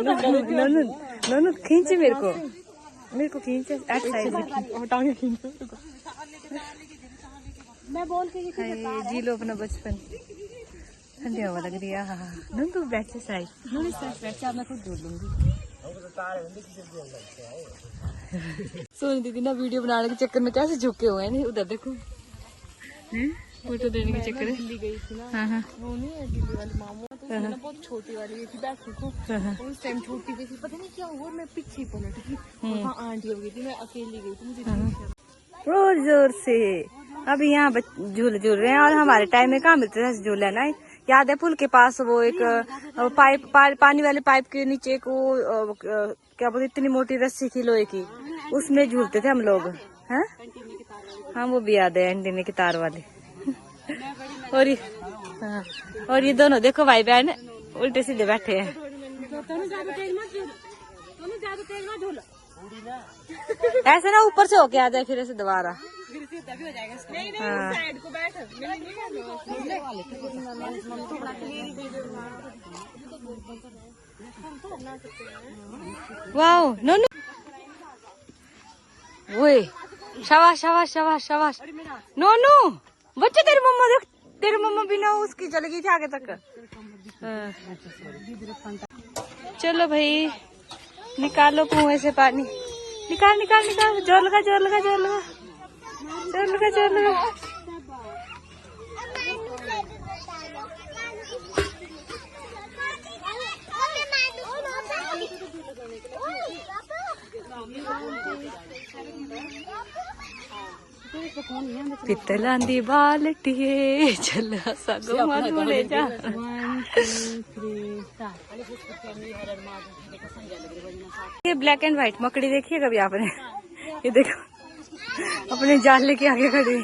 नोनू खींचे मेरे को खींचे टांगे खींचे। मैं बोल के जी लो अपना बचपन। ठंडी हवा लग रही है। हाँ नोनू तू बैठ से साइड नोनू बैठ से मैं खुद दूर लूंगी। सोनी दीदी ना वीडियो बनाने के चक्कर में कैसे झुके हुए हैं। उधर देखो फोटो देने के चक्कर में दिल्ली गई थी ना। हाँ वो नहीं है दिल्ली वाली मामू तो ना बहुत छोटी वाली थी बैठ को उस टाइम छोटी गई थी पता नहीं क्या हुआ मैं पीछे पलट गई। वहाँ आंटी हो गई थी मैं अकेली गई थी मुझे जोर जोर से। अभी यहाँ झूले झूल रहे हैं और हमारे टाइम में कहाँ मिलते थे झूले ना। याद है पुल के पास वो एक पानी वाले पाइप के नीचे एक वो क्या बोलते इतनी मोटी रस्सी थी लोहे की उसमें झूलते थे हम लोग। हैं हाँ वो भी याद है एंटीने की तार वाले। और ये दोनों देखो भाई बहन उल्टे सीधे बैठे हैं। ऐसे ना ऊपर से होके आ जाए फिर ऐसे दोबारा। वाओ नोनू वो शाबाश शाबाश शाबाश शाबाश नोनू बच्चे तेरी मम्मा बिना उसकी चली गई थी आगे तक। चलो भाई निकालो कुएं से पानी निकाल निकाल निकाल जोर लगा जोर लगा जोर लगा जोर लगा जोर लगा। पित्तलांदी बाल्टिए चला सगो ले जा। ये ब्लैक एंड व्हाइट मकड़ी देखिए कभी आपने। ये देखो अपने जाले के आगे खड़ी।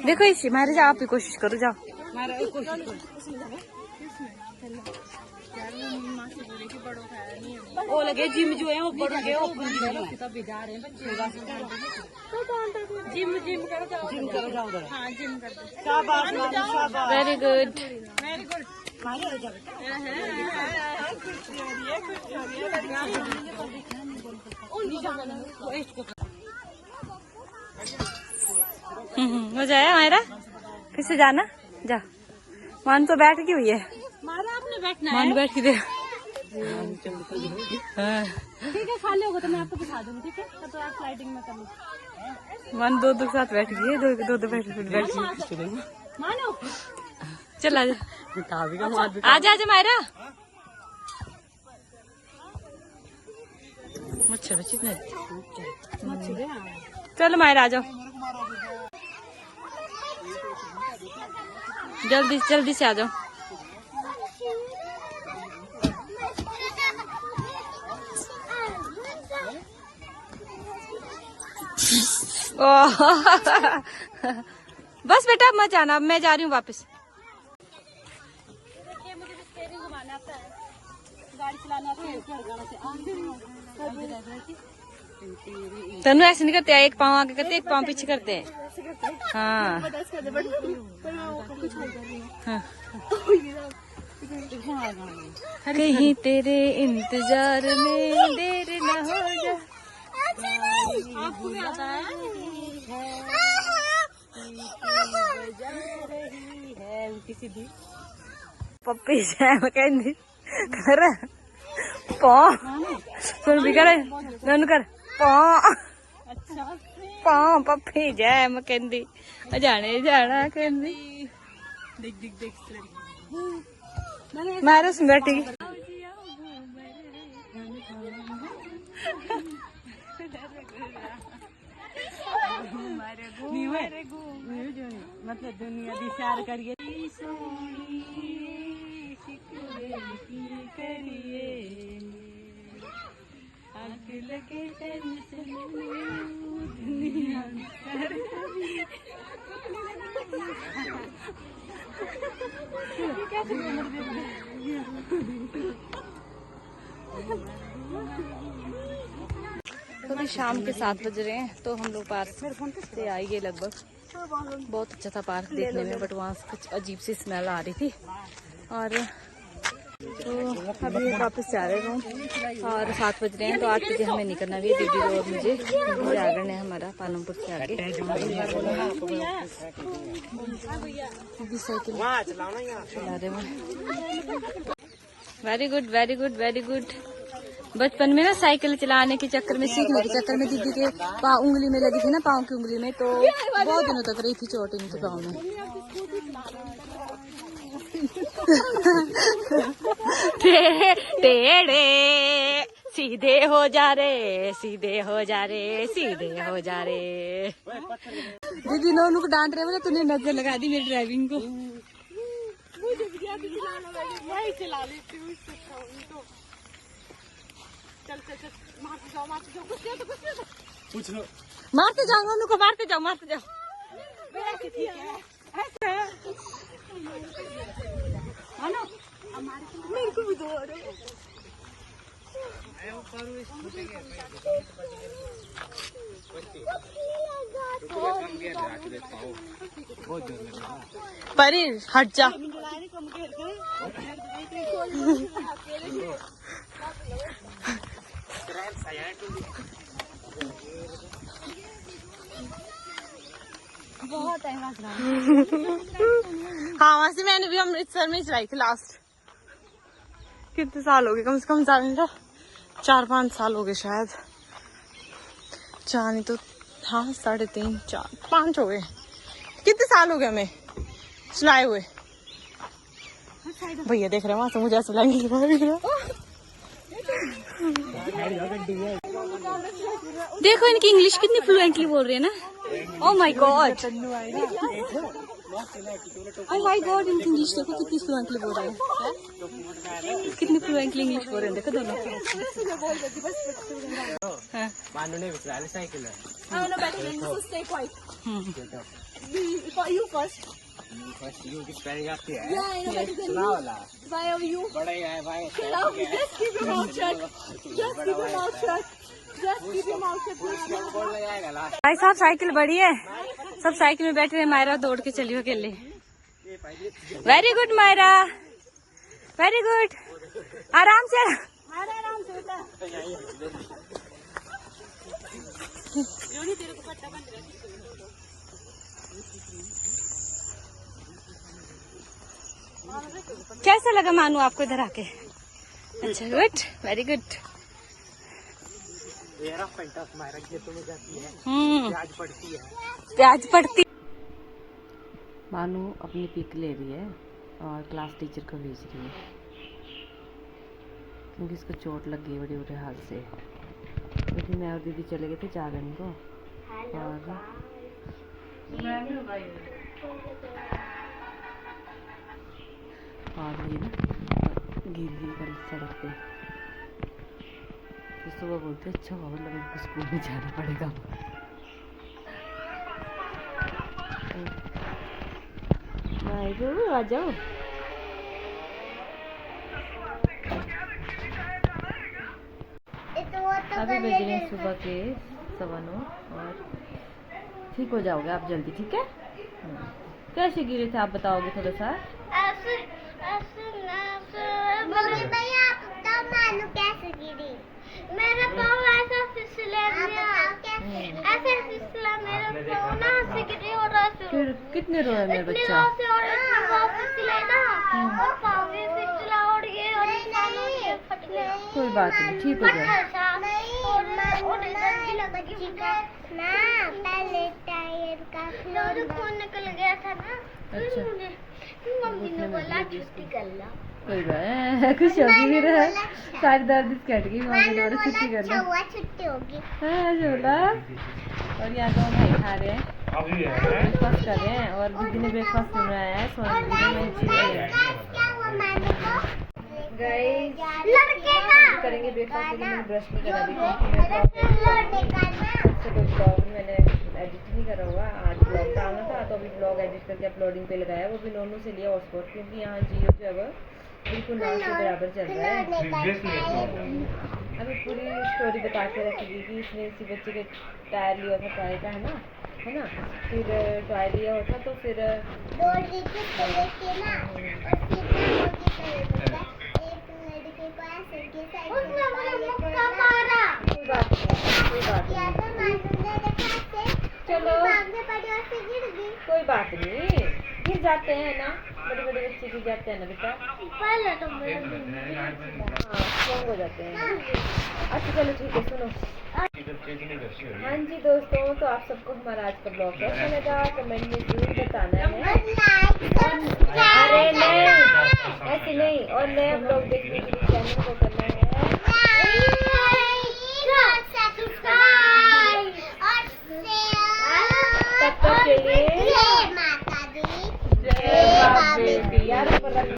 देखो इसी मारे जाओ आप ही कोशिश करो जाओ। वो लगे जिम जो है वो बढ़ गए जिम जिम करो जाओ उधर। हाँ जिम कर दो। शाबाश वेरी गुड वेरी गुड। मजा आया हमारा फिर से जाना जा। मान तो बैठ की हुई है मारा आपने बैठना है। मान बैठ के दे ठीक है खाली होगा तो मैं आपको बिठा दूंगी ठीक है तो आप स्लाइडिंग में कर लो। वन दो साथ बैठ गई दो बैठ गई मानो चल आजा आजा आजा मायरा मच्छर बच्चे चलो मायरा आ जाओ जल्दी जल्दी से आ जाओ। बस बेटा मत जाना अब मैं जा रही हूँ वापस। देखिए मुझे स्टीयरिंग घुमाना आता है गाड़ी चलाना आता है। तनु ऐसे नहीं करते एक पाँव आगे करते एक पाँव पीछे करते हैं। हाँ कहीं तेरे इंतजार में देर न हो जा। आपको भी आता है किसी भी पप्पी जैम कहंदी कर पौ सुन भी करे नन कर पौ पौ पप्पी जैम कहंदी जाने जाना कहंदी देख देख देख मारो सुन बैठी मतलब दुनिया विचार करिए करिए लगे तो अभी शाम के 7 बज रहे हैं तो हम लोग पार्क से आएंगे लगभग बहुत अच्छा था पार्क देखने में, बट वहाँ से कुछ अजीब सी स्मेल आ रही थी। और तो अभी वापस जा रहे हैं और 7 बज रहे हैं, तो 8 बजे हमें निकलना भी है। दीदी और मुझे जागरण है हमारा पालमपुर से आगे। दीदी साइकिल चला रहे हैं। Very good very good very good. बचपन में ना साइकिल चलाने के चक्कर में, सीखने के चक्कर में दीदी के पाँव उंगली में लगी थी ना, पाँव की उंगली में, तो बहुत दिनों तक रही थी चोट इनके पाँव में। टेढ़े सीधे हो जा रे, सीधे हो जा रे, सीधे हो जा रे। दीदी नोनू को डांट रहे, बोले तूने नजर लगा दी मेरी ड्राइविंग को। मैं चला लेती हूँ। मारते जाओ नोनू को, मारते जाओ मारते जाओ। मेरे को भी दो। परी हट जा। बहुत टाइम लग रहा है। हाँ वहाँ से मैंने भी अमृतसर में चलाई थी लास्ट। कितने साल हो गए, कम से कम 4-5 साल हो गए शायद। 4 नहीं तो हाँ 3.5 4 5 हो गए। कितने साल हो गए हमें चलाए हुए। भैया देख रहे हैं वहां से मुझे ऐसा लगेगा। देखो इनकी इंग्लिश कितनी फ्लुएंटली बोल रही है ना। Oh my God, oh my God, इनकी इंग्लिश देखो कितनी फ्लुएंटली बोल रहे हैं, कितनी फ्लुएंटली इंग्लिश बोल रहे हैं। देखो दोनों। भाई साहब साइकिल बड़ी है, सब साइकिल में बैठे हैं। मायरा दौड़ के चली अकेले। Very good Myra, very good. आराम से आराम से बेटा। कैसा लगा मानू आपको इधर आके? अच्छा गुड, वेरी गुड। प्याज पड़ती। मानू अपनी पिक ले रही है और क्लास टीचर को भेज रही है, क्योंकि इसको चोट लग गई बड़ी बुरे हाल से। लेकिन मैं और दीदी चले गए थे जागरण को, और ये ना गिर कर सड़क पे। तो सुबह बोलते अच्छा हुआ, मतलब इनको स्कूल में जाना पड़ेगा। आ जाओ। अभी बज रहे हैं सुबह के 9:15 और ठीक हो जाओगे आप जल्दी, ठीक है? कैसे गिरे थे आप बताओगे थोड़ा सा? ऐसे मानू कैसे गिरी? मेरा पाँव ऐसा फिसला, ऐसे फिसला मेरा पाँव ना, ऐसे गिरी और ऐसे। फिर कितने रोया मेरा बच्चा? और फिसला ना, और पाँव भी फिसला और ये और फट गया। कोई बात नहीं, ठीक हो जाए। और इधर भी लगा ना, पहले टायर का खून निकल गया था ना। अच्छा, मम्मी ने बोला छुट्टी कर लो। कोई बात, खुश होगी फिर। सारी दर्द कट गई, मम्मी ने बोला छुट्टी कर लो। छुट्टी होगी। हाँ झोला। और यहाँ तो हम भाई खा रहे हैं, ब्रेकफास्ट कर रहे हैं, और दीदी ने ब्रेकफास्ट बनाया है। सोनी लड़के का करेंगे ब्रेकफास्ट, लेकिन मैंने ब्रश नहीं करा दी, कोई ब्लॉग मैंने एडिट नहीं करा हुआ। आज ब्लॉग डालना था, तो अभी ब्लॉग एडिट करके अपलोडिंग पे लगाया। वो भी नोनू से लिया हॉटस्पॉट, क्योंकि यहाँ जियो जो है बिल्कुल ना के बराबर चल रहा है। अभी पूरी स्टोरी बता के रखेगी कि इसने इसी बच्चे के टायर लिया था, टायर का है ना, है ना, फिर टॉय लिया होता तो फिर 2 टिकट को लेके ना और सीधा होगी एक लड़के को ऐसे के साइड उसने मुझे मुक्का मारा। कोई बात नहीं, कोई बात या नहीं, तो मालूम देखा से चलो भागने पड़ी और से गिर गई। कोई बात नहीं, गिर जाते हैं ना, बड़े बड़े बच्चे गिर जाते हैं ना बेटा, पहले तो मुझे हाँ स्ट्रॉन्ग हो जाते हैं। अच्छा चलो ठीक है, सुनो। हाँ जी दोस्तों, तो आप सबको हमारा आज का ब्लॉग कैसा लगा कमेंट में जरूर बताना है। अरे नहीं, ऐसे नहीं, और नया ब्लॉग देखने के लिए चैनल को करना है